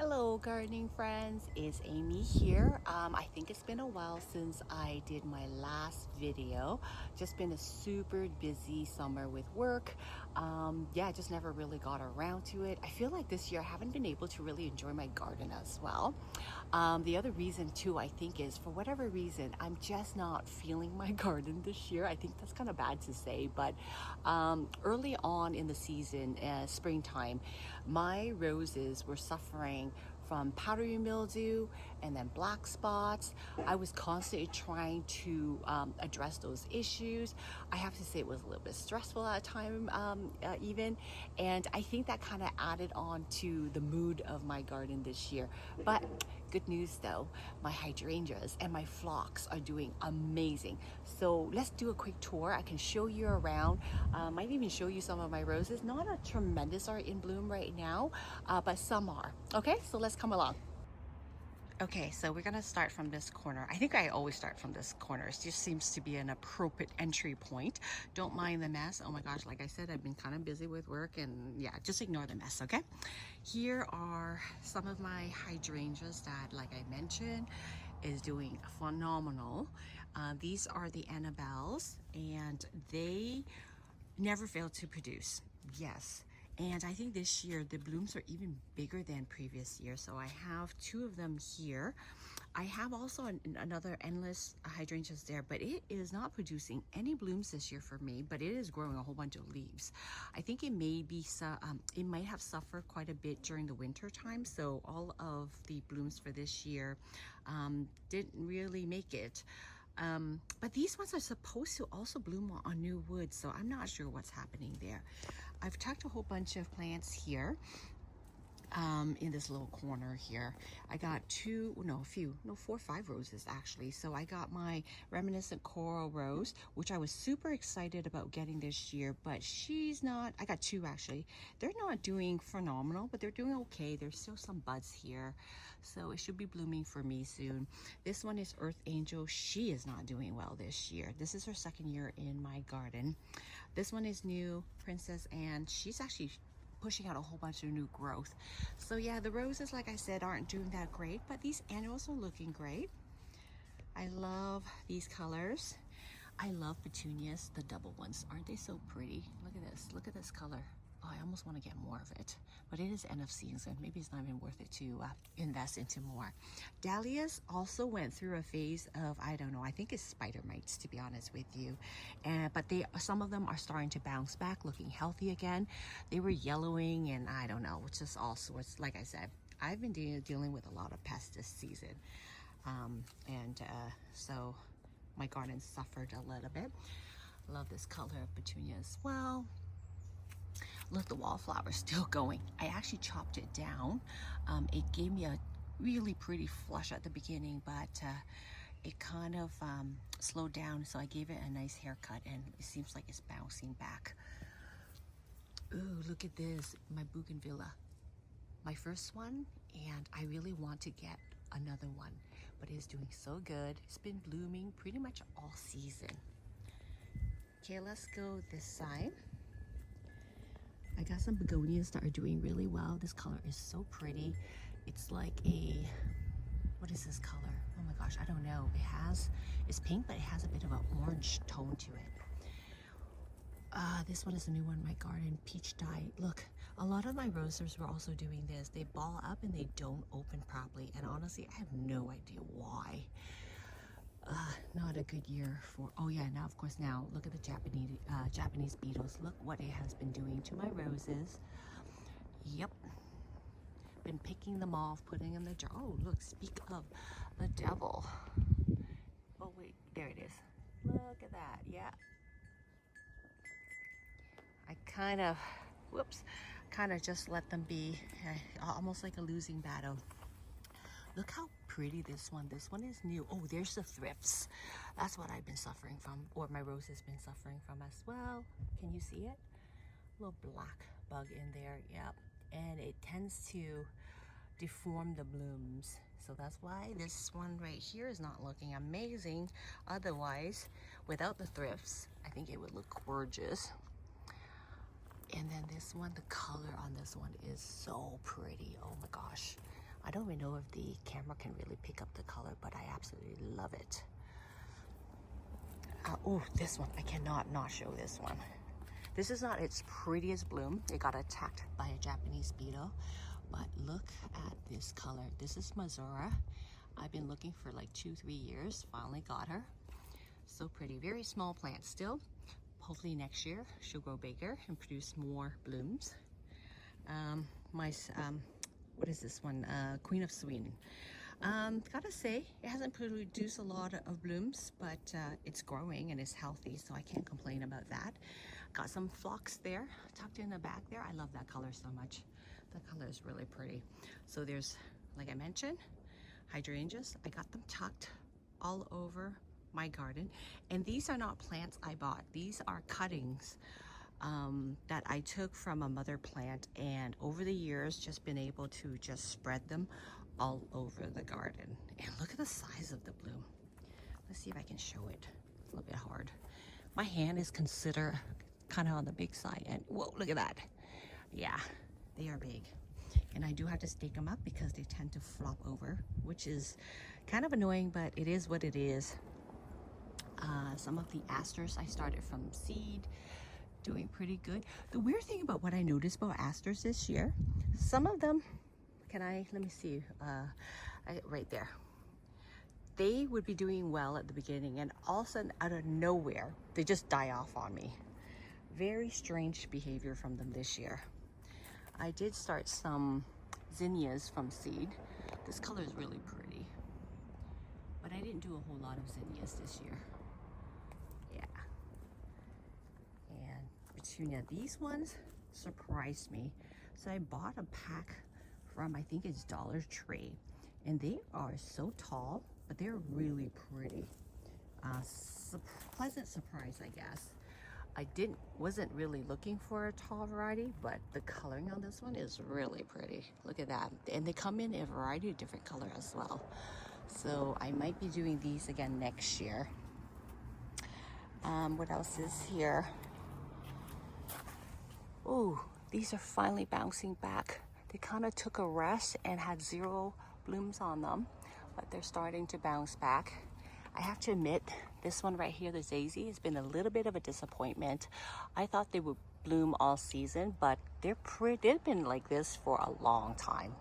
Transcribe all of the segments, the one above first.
Hello gardening friends, it's Amy here. I think it's been a while since I did my last video. Just been a super busy summer with work. Yeah, I just never really got around to it. I feel like this year I haven't been able to really enjoy my garden as well. The other reason too, I think, is for whatever reason, I'm just not feeling my garden this year. I think that's kind of bad to say, but early on in the season, springtime, my roses were suffering from powdery mildew and then black spots. I was constantly trying to address those issues. I have to say it was a little bit stressful at a time even, and I think that kind of added on to the mood of my garden this year. But good news though, my hydrangeas and my phlox are doing amazing. So let's do a quick tour. I can show you around, might even show you some of my roses. Not a tremendous are in bloom right now, but some are. Okay, so let's come along. Okay, so we're gonna start from this corner. I think I always start from this corner. It just seems to be an appropriate entry point. Don't mind the mess. Oh my gosh, like I said, I've been kind of busy with work, and yeah, just ignore the mess, okay? Here are some of my hydrangeas that, like I mentioned, is doing phenomenal. These are the Annabelles, and they never fail to produce. Yes. And I think this year the blooms are even bigger than previous year. So I have two of them here. I have also another endless hydrangeas there, but it is not producing any blooms this year for me, but it is growing a whole bunch of leaves. I think it may be, it might have suffered quite a bit during the winter time. So all of the blooms for this year didn't really make it. But these ones are supposed to also bloom on new wood, so I'm not sure what's happening there. I've tucked a whole bunch of plants here in this little corner here. I got four or five roses actually. So I got my reminiscent coral rose, which I was super excited about getting this year, but she's not. I got two actually. They're not doing phenomenal, but they're doing okay. There's still some buds here, so it should be blooming for me soon. This one is Earth Angel. She is not doing well this year. This is her second year in my garden. This one is new, Princess Anne. She's actually pushing out a whole bunch of new growth. So yeah, the roses, like I said, aren't doing that great, but these annuals are looking great. I love these colors. I love petunias, the double ones. Aren't they so pretty? Look at this. Look at this color. Oh, I almost want to get more of it, but it is end of season. Maybe it's not even worth it to invest into more. Dahlias also went through a phase of, I don't know, I think it's spider mites, to be honest with you. But some of them are starting to bounce back, looking healthy again. They were yellowing and I don't know, it's just all sorts. Like I said, I've been dealing with a lot of pests this season. So my garden suffered a little bit. Love this color of petunia as well. Look, the wallflower is still going. I actually chopped it down. It gave me a really pretty flush at the beginning, but it kind of slowed down, so I gave it a nice haircut, and it seems like it's bouncing back. Ooh, look at this, my bougainvillea. My first one, and I really want to get another one, but it's doing so good. It's been blooming pretty much all season. Okay, let's go this side. I it's some begonias that are doing really well. This color is so pretty. It's like a, what is this color? Oh my gosh, I don't know. It's pink, but it has a bit of an orange tone to it. This one is a new one in my garden, peach dye. Look, a lot of my roses were also doing this. They ball up and they don't open properly. And honestly, I have no idea why. Not a good year for, oh yeah, now of course now, look at the Japanese beetles. Look what it has been doing to my roses. Yep. Been picking them off, putting them in the jar. Oh, look, speak of the devil. Oh wait, there it is. Look at that, yeah. I kind of just let them be, almost like a losing battle. Look how pretty this one is new. Oh, there's the thrips. That's what I've been suffering from, or my rose has been suffering from as well. Can you see it? Little black bug in there, yep. And it tends to deform the blooms. So that's why this one right here is not looking amazing. Otherwise, without the thrips, I think it would look gorgeous. And then this one, the color on this one is so pretty. Oh my gosh. I don't even know if the camera can really pick up the color, but I absolutely love it. Oh, this one, I cannot not show this one. This is not its prettiest bloom. It got attacked by a Japanese beetle, but look at this color. This is Mazura. I've been looking for like 2-3 years, finally got her. So pretty, very small plant still. Hopefully next year she'll grow bigger and produce more blooms. What is this one? Queen of Sweden. Gotta say, it hasn't produced a lot of blooms, but it's growing and it's healthy, so I can't complain about that. Got some phlox there, tucked in the back there. I love that color so much. The color is really pretty. So there's, like I mentioned, hydrangeas. I got them tucked all over my garden. And these are not plants I bought. These are cuttings that I took from a mother plant, and over the years just been able to just spread them all over the garden. And look at the size of the bloom. Let's see if I can show it. It's a little bit hard. My hand is considered kind of on the big side, and whoa, look at that. Yeah, they are big. And I do have to stake them up because they tend to flop over, which is kind of annoying, but it is what it is. Some of the asters I started from seed, doing pretty good. The weird thing about what I noticed about asters this year, some of them, let me see, right there. They would be doing well at the beginning, and all of a sudden, out of nowhere, they just die off on me. Very strange behavior from them this year. I did start some zinnias from seed. This color is really pretty, but I didn't do a whole lot of zinnias this year. Yeah. And petunia, these ones surprised me. So I bought a pack from, I think it's Dollar Tree, and they are so tall, but they're really pretty. Pleasant surprise, I guess. I wasn't really looking for a tall variety, but the coloring on this one is really pretty. Look at that. And they come in a variety of different colors as well. So I might be doing these again next year. What else is here? Oh, these are finally bouncing back. They kind of took a rest and had 0 blooms on them, but they're starting to bounce back. I have to admit, this one right here, the Zazie, has been a little bit of a disappointment. I thought they would bloom all season, but they've been like this for a long time.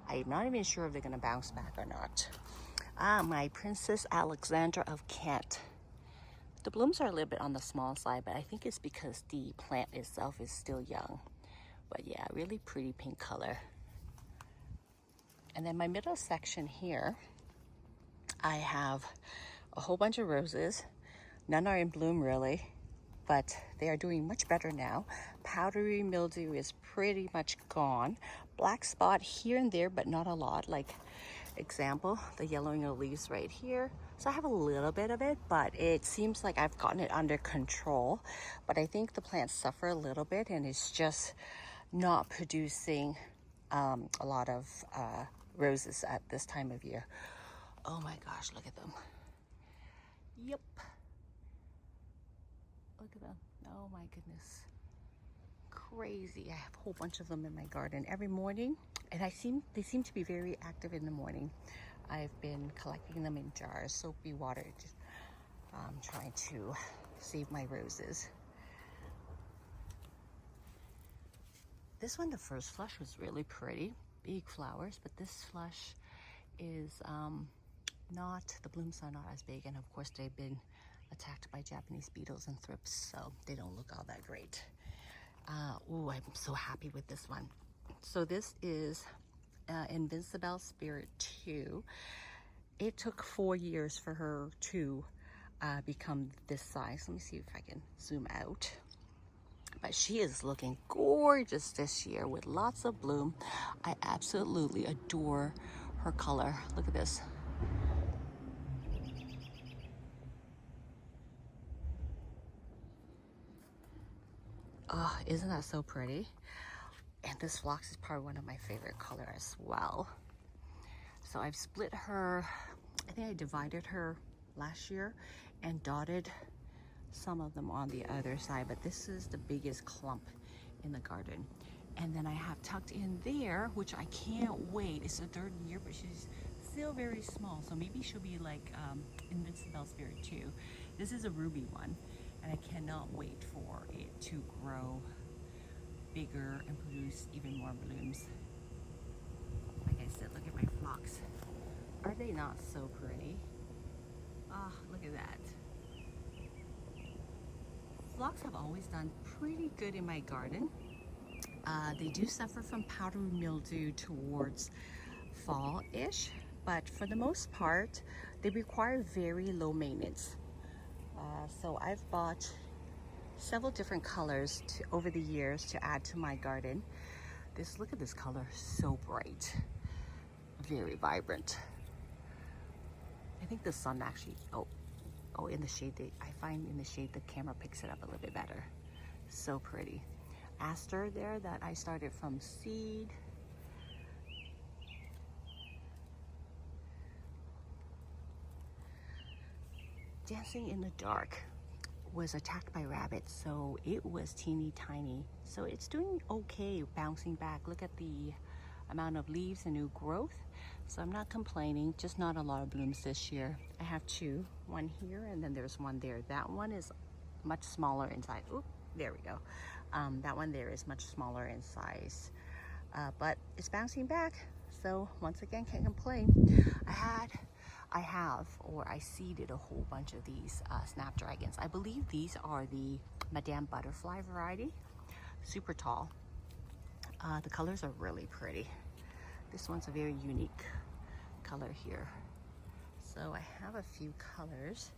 I'm not even sure if they're gonna bounce back or not. My Princess Alexandra of Kent. The blooms are a little bit on the small side, but I think it's because the plant itself is still young. But yeah, really pretty pink color. And then my middle section here, I have a whole bunch of roses. None are in bloom really, but they are doing much better now. Powdery mildew is pretty much gone. Black spot here and there, but not a lot. Like example, the yellowing of leaves right here. So I have a little bit of it, but it seems like I've gotten it under control. But I think the plants suffer a little bit, and it's just not producing a lot of roses at this time of year. Oh my gosh, look at them. Yep. Look at them. Oh my goodness. Crazy. I have a whole bunch of them in my garden every morning, and they seem to be very active in the morning. I've been collecting them in jars, soapy water, trying to save my roses. This one, the first flush, was really pretty. Big flowers, but this flush is the blooms are not as big, and of course they've been attacked by Japanese beetles and thrips, so they don't look all that great. Oh, I'm so happy with this one. So this is Invincible Spirit 2. It took 4 years for her to become this size. Let me see if I can zoom out. But she is looking gorgeous this year with lots of bloom. I absolutely adore her color. Look at this. Oh, isn't that so pretty? And this phlox is probably one of my favorite colors as well. So I've split her, I think I divided her last year and dotted some of them on the other side, but this is the biggest clump in the garden. And then I have tucked in there, which I can't wait. It's the third year, but she's still very small. So maybe she'll be like Invincible Spirit too. This is a ruby one, and I cannot wait for it to grow bigger and produce even more blooms. Like I said, look at my phlox. Are they not so pretty? Ah, look at that. Phlox have always done pretty good in my garden. They do suffer from powdery mildew towards fall-ish, but for the most part, they require very low maintenance. So I've bought several different colors over the years to add to my garden. Look at this color, so bright, very vibrant. I think the sun actually, oh, in the shade, I find in the shade the camera picks it up a little bit better. So pretty. Aster there that I started from seed. Dancing in the Dark was attacked by rabbits, so it was teeny tiny. So it's doing okay, bouncing back. Look at the amount of leaves and new growth. So I'm not complaining, just not a lot of blooms this year. I have two, one here and then there's one there. That one is much smaller in size. Oop, there we go. That one there is much smaller in size, but it's bouncing back. So once again, can't complain. I seeded a whole bunch of these Snapdragons. I believe these are the Madame Butterfly variety, super tall. The colors are really pretty. This one's a very unique color here. So I have a few colors.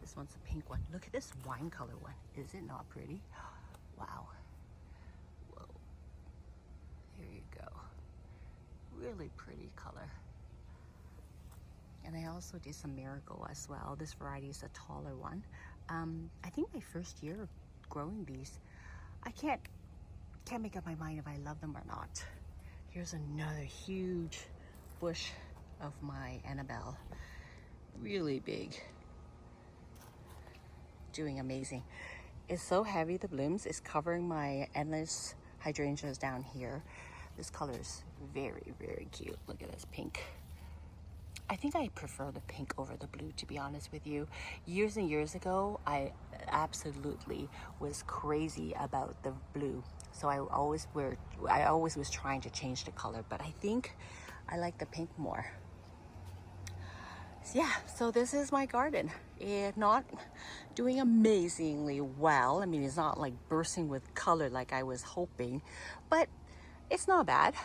This one's a pink one. Look at this wine color one. Is it not pretty? Wow. Whoa. There you go. Really pretty color. And I also did some marigold as well. This variety is a taller one. I think my first year of growing these, I can't make up my mind if I love them or not. Here's another huge bush of my Annabelle. Really big. Doing amazing. It's so heavy, the blooms. It's covering my endless hydrangeas down here. This color is very, very cute. Look at this pink. I think I prefer the pink over the blue, to be honest with you. Years and years ago, I absolutely was crazy about the blue. So I always was trying to change the color, but I think I like the pink more. So yeah, so this is my garden. It's not doing amazingly well. I mean, it's not like bursting with color like I was hoping, but it's not bad.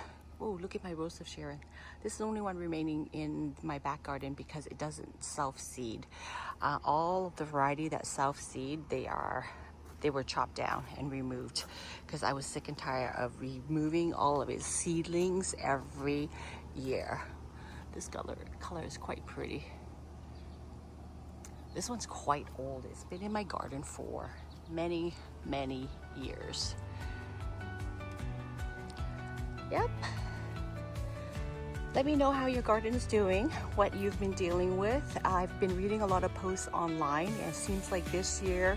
Oh, look at my Rose of Sharon. This is the only one remaining in my back garden because it doesn't self-seed. All of the variety that self-seed, they were chopped down and removed because I was sick and tired of removing all of its seedlings every year. This color is quite pretty. This one's quite old. It's been in my garden for many, many years. Yep. Let me know how your garden is doing, what you've been dealing with. I've been reading a lot of posts online, and it seems like this year,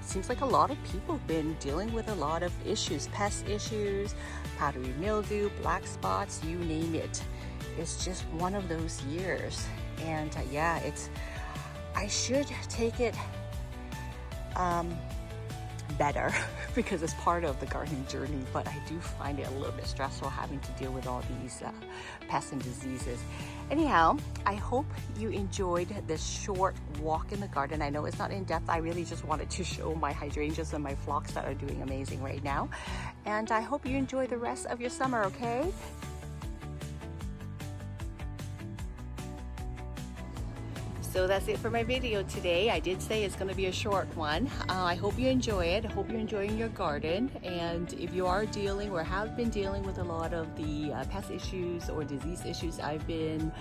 seems like a lot of people have been dealing with a lot of issues, pest issues, powdery mildew, black spots, you name it. It's just one of those years. And yeah, I should take it better because it's part of the gardening journey, but I do find it a little bit stressful having to deal with all these pests and diseases. Anyhow, I hope you enjoyed this short walk in the garden. I know it's not in depth. I really just wanted to show my hydrangeas and my phlox that are doing amazing right now. And I hope you enjoy the rest of your summer, okay? So that's it for my video today. I did say it's going to be a short one. I hope you enjoy it. I hope you're enjoying your garden. And if you are dealing or have been dealing with a lot of the pest issues or disease issues I've been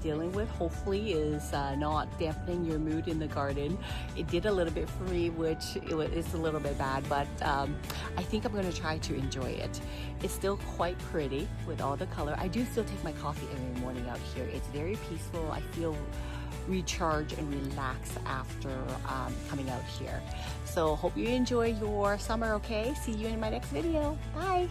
dealing with, hopefully is not dampening your mood in the garden. It did a little bit for me, which is a little bit bad, but I think I'm going to try to enjoy it. It's still quite pretty with all the color. I do still take my coffee every morning out here. It's very peaceful. I feel recharge and relax after coming out here. So hope you enjoy your summer, okay? See you in my next video. Bye.